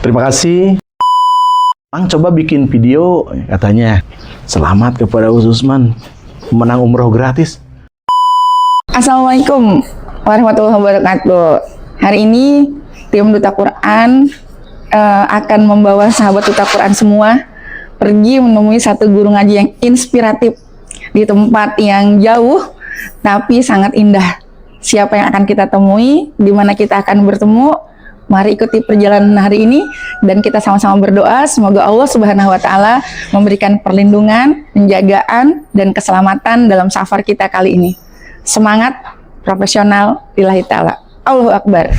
Terima kasih. Bang coba bikin video katanya. Selamat kepada Usman menang umroh gratis. Assalamualaikum warahmatullahi wabarakatuh. Hari ini tim Duta Quran akan membawa sahabat Duta Quran semua pergi menemui satu guru ngaji yang inspiratif di tempat yang jauh tapi sangat indah. Siapa yang akan kita temui? Di mana kita akan bertemu? Mari ikuti perjalanan hari ini dan kita sama-sama berdoa semoga Allah Subhanahu wa taala memberikan perlindungan, penjagaan dan keselamatan dalam safar kita kali ini. Semangat, profesional, lillahi ta'ala. Allahu Akbar.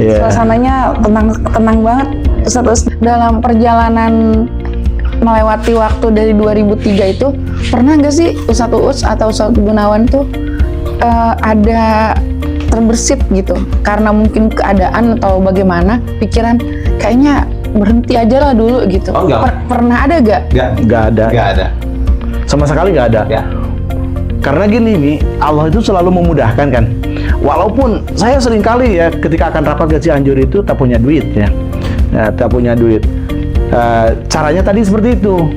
Suasananya tenang banget. Terus dalam perjalanan melewati waktu dari 2003 itu pernah nggak sih Ustadz Uus atau Ustadz Gunawan tuh ada terbersit gitu karena mungkin keadaan atau bagaimana pikiran kayaknya berhenti aja lah dulu gitu? Oh, Pernah ada gak? Nggak ada. Sama sekali nggak ada. Ya. Karena gini nih, Allah itu selalu memudahkan kan. Walaupun saya sering kali ya ketika akan rapat ke Cianjur itu tak punya duit ya, tak punya duit. Caranya tadi seperti itu.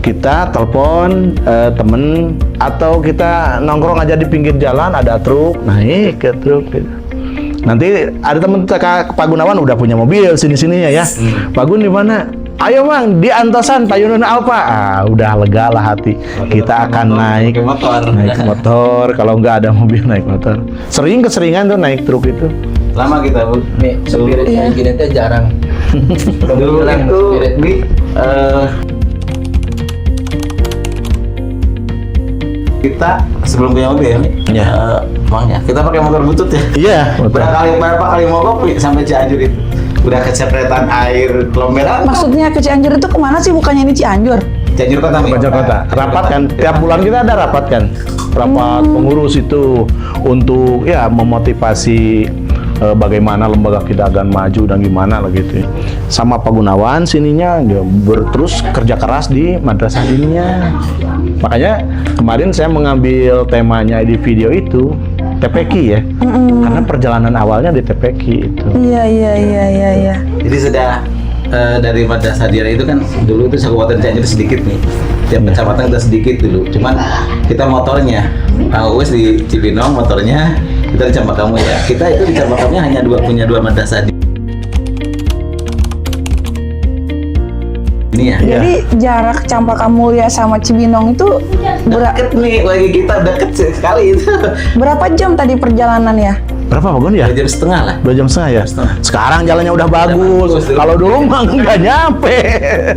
Kita telepon temen atau kita nongkrong aja di pinggir jalan, ada truk, naik ke truk. Gitu. Nanti ada temen Pak Gunawan udah punya mobil sini-sininya ya. Pak Gun di mana? Ayo Bang, di Antosan Payunan Alfa. Udah lega lah hati. Kita akan naik motor. Kalau nggak ada mobil naik motor. Keseringan tuh naik truk itu. Lama kita Bu. Nih, spirit kayak gini tuh jarang. Dulu itu kita sebelum punya mobil ya, Bangnya kita pakai motor butut ya. Iya. Berapa kali mau kopi sampai Cianjur itu. Udah kecepretan air kelomberan. Maksudnya ke Cianjur itu kemana sih? Bukannya ini Cianjur? Cianjur Kota. Cianjur Kota. Rapat kan, tiap bulan kita ada rapat kan. Rapat pengurus itu untuk ya memotivasi bagaimana lembaga kita akan maju dan gimana lah gitu. Sama Pak Gunawan sininya dia terus kerja keras di madrasah ininya. Makanya kemarin saya mengambil temanya di video itu TPQ ya. Karena perjalanan awalnya di TPQ itu. Iya. Jadi sudah dari Madrasah Diyah itu kan dulu itu kabupaten Cianjur sedikit nih. Tiap kecamatan kita sedikit dulu. Cuman kita motornya, Uwes di Cibinong motornya, kita di Campakamu ya. Kita itu di Campakamu hanya punya dua madrasah. Ini ya. Jadi jarak Campakamulia sama Cibinong itu Deket nih, lagi kita deket sekali itu. berapa jam tadi perjalanannya? Berapa Pak Gun ya? 2 jam setengah lah. 2 jam setengah ya? Sekarang jalannya udah bagus. Kalau dulu mah nggak nyampe.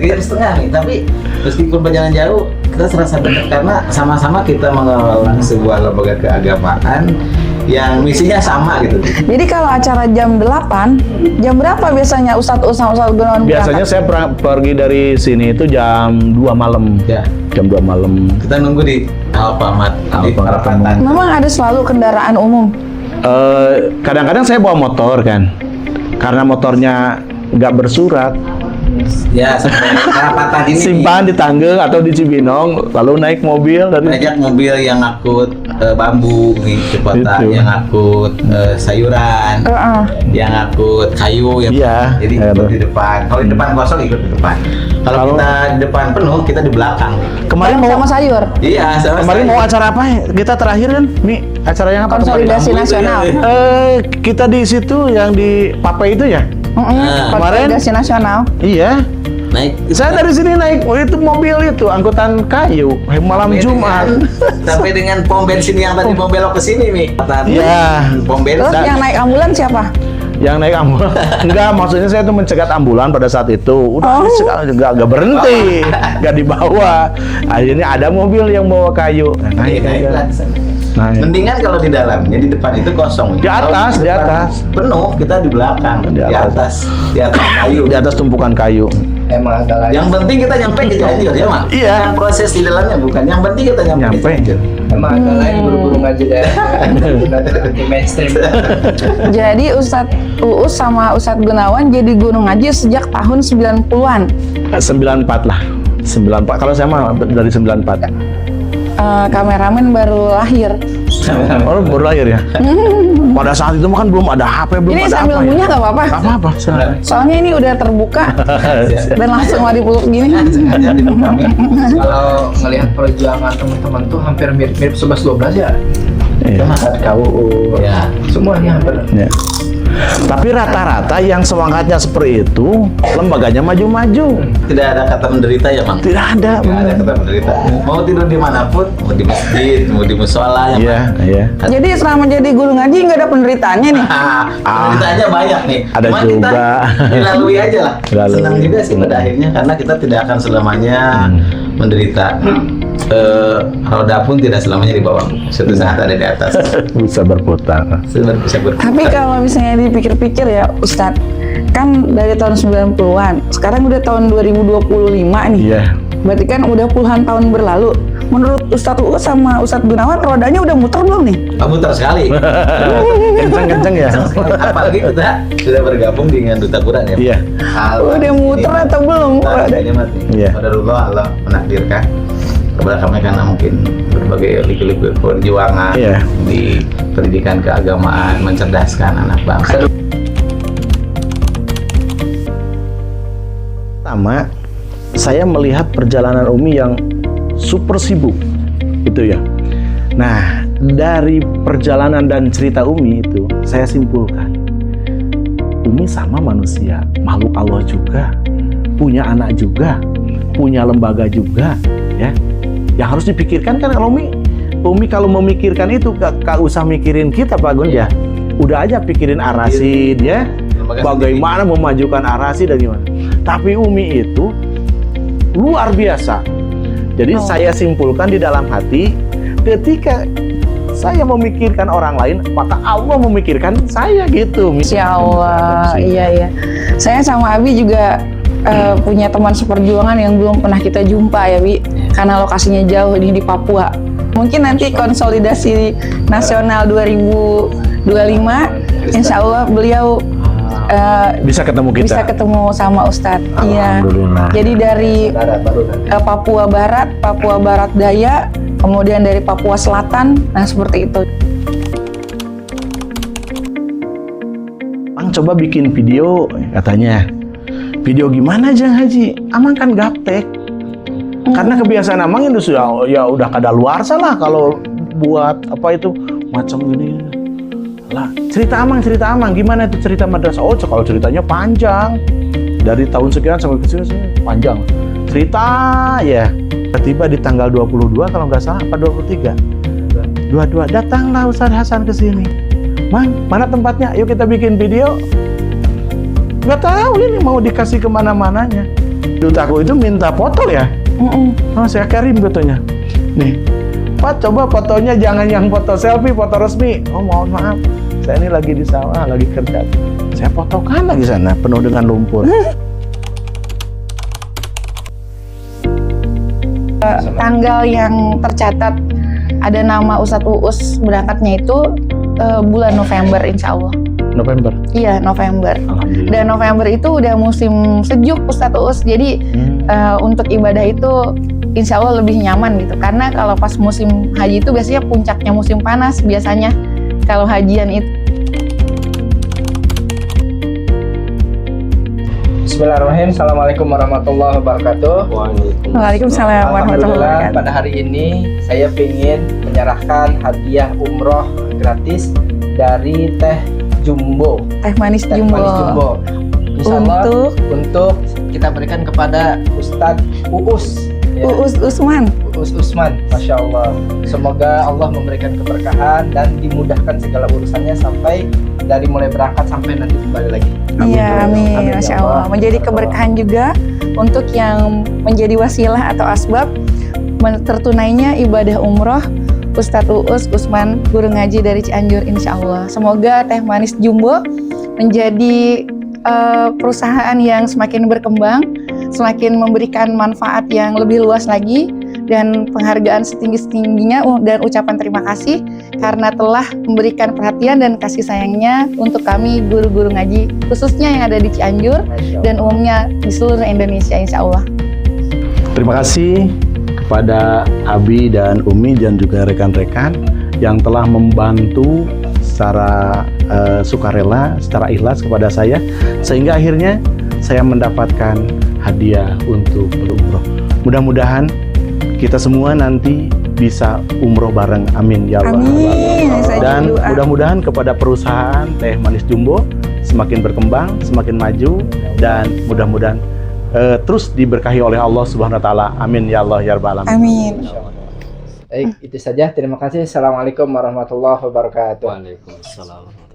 2 jam setengah nih, tapi meskipun perjalanan jauh, kita serasa dekat karena sama-sama kita mengelola sebuah lembaga keagamaan yang misinya sama gitu. Jadi kalau acara jam 8, jam berapa biasanya Ustadz Gunawan Biasanya saya pergi dari sini itu jam 2 malam. Ya. Jam 2 malam. Kita nunggu di Alfamart di Perapatan. Memang ada selalu kendaraan umum? Kadang-kadang saya bawa motor kan. Karena motornya nggak bersurat. Ya, sampai Perapatan ini. Simpan di Tanggel atau di Cibinong, lalu naik mobil dari Banyak mobil yang ngangkut bambu nih ke kota, Itu. yang ngangkut sayuran, yang ngangkut kayu, yang Iya. jadi ikut di depan. Kalau di depan kosong ikut di depan. Kalau kita di depan penuh, kita di belakang. Kemarin mau sama sayur? Iya, sama kemarin saya. mau acara apa ya? Kita terakhir kan? Nih, acara yang apa? Konsolidasi Bambu itu nasional. ya. Kita di situ yang di Pape itu ya? Kemarin Konsolidasi nasional. Iya. Naik. Saya dari sini naik, itu mobil itu angkutan kayu malam Jumat. Sampai dengan pom bensin yang tadi mau belok ke sini nih. Iya. Pom Terus bensin. yang naik ambulan siapa? Yang naik ambulan. Enggak, maksudnya saya tuh mencegat ambulan pada saat itu. Udah enggak berhenti, enggak dibawa. Akhirnya ada mobil yang bawa kayu. Naik aja. Naik. Mendingan kalau di dalamnya, di depan itu kosong. Di atas, Kalau di depan atas. penuh, kita di belakang, Di atas. di atas kayu. Di atas tumpukan kayu. Emang agak lain. Yang penting kita nyampe ke Cianjur ya, Mak. Iya. Bukan proses di dalamnya bukan. Yang penting kita nyampe. Nyampe. Ke Cianjur. Emang agak lain guru-guru ngaji daerah. Udah seperti mainstream. Jadi Ustadz Uus sama Ustadz Gunawan jadi guru ngaji sejak tahun 90-an. 94 lah. 94. Kalau saya mah dari 94. Kameramen baru lahir. Oh, baru lahir ya? Pada saat itu mah kan belum ada HP, belum Ini ada sambil apa ngunyah ya? nggak apa-apa. Gak apa-apa, silakan. Soalnya ini udah terbuka dan langsung mau dipeluk gini. Sengaja di kami. Kalau ngelihat perjuangan teman-teman tuh hampir mirip-mirip 11-12 ya. Iya. Saat KUU. Ya. Semuanya hampir. Ya. Tapi rata-rata yang semangatnya seperti itu, lembaganya maju-maju. Tidak ada kata menderita ya, Mang. Tidak ada. Tidak ada kata menderita. Mau tidur dimanapun, mau di masjid, mau di musola ya, Mang. Iya, iya. Jadi selama jadi guru ngaji nggak ada penderitaannya nih. Penderitaannya banyak nih. Ada Cuman juga. kita dilalui aja lah. Dilalui. Senang juga sih pada akhirnya karena kita tidak akan selamanya menderita. Roda pun tidak selamanya di bawah. Suatu saat ada di atas. Bisa berputar. Bisa berputar. Tapi kalau misalnya dipikir-pikir ya Ustadz, kan dari tahun 90-an, sekarang udah tahun 2025 nih. Iya. Berarti kan udah puluhan tahun berlalu. Menurut Ustadz Uus sama Ustadz Gunawan, rodanya udah muter belum nih? Muter sekali. Kenceng-kenceng ya. Apalagi kita sudah bergabung dengan Duta Quran ya. Iya. Udah muter atau belum? Ini mati. Iya. Qadarullah Allah menakdirkan kepada kami karena mungkin berbagai liku-liku perjuangan Iya. di pendidikan keagamaan mencerdaskan anak bangsa. Pertama, saya melihat perjalanan Umi yang super sibuk, gitu ya. Nah, dari perjalanan dan cerita Umi itu, saya simpulkan, Umi sama manusia, makhluk Allah juga, punya anak juga, punya lembaga juga, ya. Yang harus dipikirkan kan kalau Umi kalau memikirkan itu, gak usah mikirin kita Pak Gun ya. Udah aja pikirin Arasid ya, bagaimana memajukan Arasid dan gimana. Tapi Umi itu luar biasa. Jadi saya simpulkan di dalam hati, ketika saya memikirkan orang lain, maka Allah memikirkan saya gitu. Insya Allah, iya. Saya sama Abi juga punya teman seperjuangan yang belum pernah kita jumpa ya, Bi. Karena lokasinya jauh di Papua. Mungkin nanti konsolidasi nasional 2025, insya Allah beliau Bisa ketemu kita. bisa ketemu sama Ustadz. Iya. Alhamdulillah. Jadi dari Baru nanti. Papua Barat, Papua Barat Daya, kemudian dari Papua Selatan, nah seperti itu. Bang coba bikin video katanya. Video gimana Jang Haji? Amang kan gaptek. Karena kebiasaan Amang itu sudah ya udah kadaluarsa lah kalau buat apa itu macam gini. Lah, cerita Amang gimana itu cerita madrasah? Oh, kalau ceritanya panjang. Dari tahun sekian sampai ke sini panjang. Cerita ya. Tiba di tanggal 22 kalau nggak salah apa 23. 22 datanglah Ustaz Hasan ke sini. Mang, mana tempatnya? Yuk kita bikin video. Nggak tahu ini mau dikasih kemana-mananya. Dutaku itu minta foto ya. Oh, saya kirim fotonya. Nih, Pak coba fotonya jangan yang foto selfie, foto resmi. Oh mohon maaf, saya ini lagi di sawah, lagi kerja. Saya fotokan lagi sana, penuh dengan lumpur. Tanggal yang tercatat ada nama Ustadz Uus berangkatnya itu bulan November insya Allah. November. Iya, November. Alhamdulillah. Dan November itu udah musim sejuk Ustadz Uus. Jadi untuk ibadah itu insya Allah lebih nyaman gitu. Karena kalau pas musim haji itu biasanya puncaknya musim panas biasanya. Kalau hajian itu. Bismillahirrahmanirrahim. Assalamualaikum warahmatullahi wabarakatuh. Waalaikumsalam warahmatullahi Alhamdulillah, wabarakatuh. pada hari ini saya ingin menyerahkan hadiah umroh gratis dari Teh Jumbo. Teh manis Teh jumbo. Manis Jumbo. Insya Allah Untuk kita berikan kepada Ustadz Uus. Ya. Uus Usman. Uus Usman, Masya Allah. Semoga Allah memberikan keberkahan dan dimudahkan segala urusannya sampai dari mulai berangkat sampai nanti kembali lagi. Iya, amin. Amin, Masya ya Allah. Allah. Menjadi keberkahan juga untuk yang menjadi wasilah atau asbab tertunainya ibadah umroh Ustadz Uus Usman, guru ngaji dari Cianjur, insya Allah. Semoga Teh Manis Jumbo menjadi perusahaan yang semakin berkembang, semakin memberikan manfaat yang lebih luas lagi, dan penghargaan setinggi-tingginya dan ucapan terima kasih karena telah memberikan perhatian dan kasih sayangnya untuk kami guru-guru ngaji, khususnya yang ada di Cianjur dan umumnya di seluruh Indonesia, insya Allah. Terima kasih kepada Abi dan Umi dan juga rekan-rekan yang telah membantu secara sukarela, secara ikhlas kepada saya, sehingga akhirnya saya mendapatkan hadiah untuk berumroh. Mudah-mudahan kita semua nanti bisa umroh bareng, amin ya Allah. Amin. Saya Dan juga doa. mudah-mudahan kepada perusahaan Teh Manis Jumbo semakin berkembang, semakin maju, dan mudah-mudahan terus diberkahi oleh Allah Subhanahu wa taala. Amin ya Allah ya rabbal alamin. Amin. Baik, itu saja. Terima kasih. Assalamualaikum warahmatullahi wabarakatuh. Waalaikumsalam.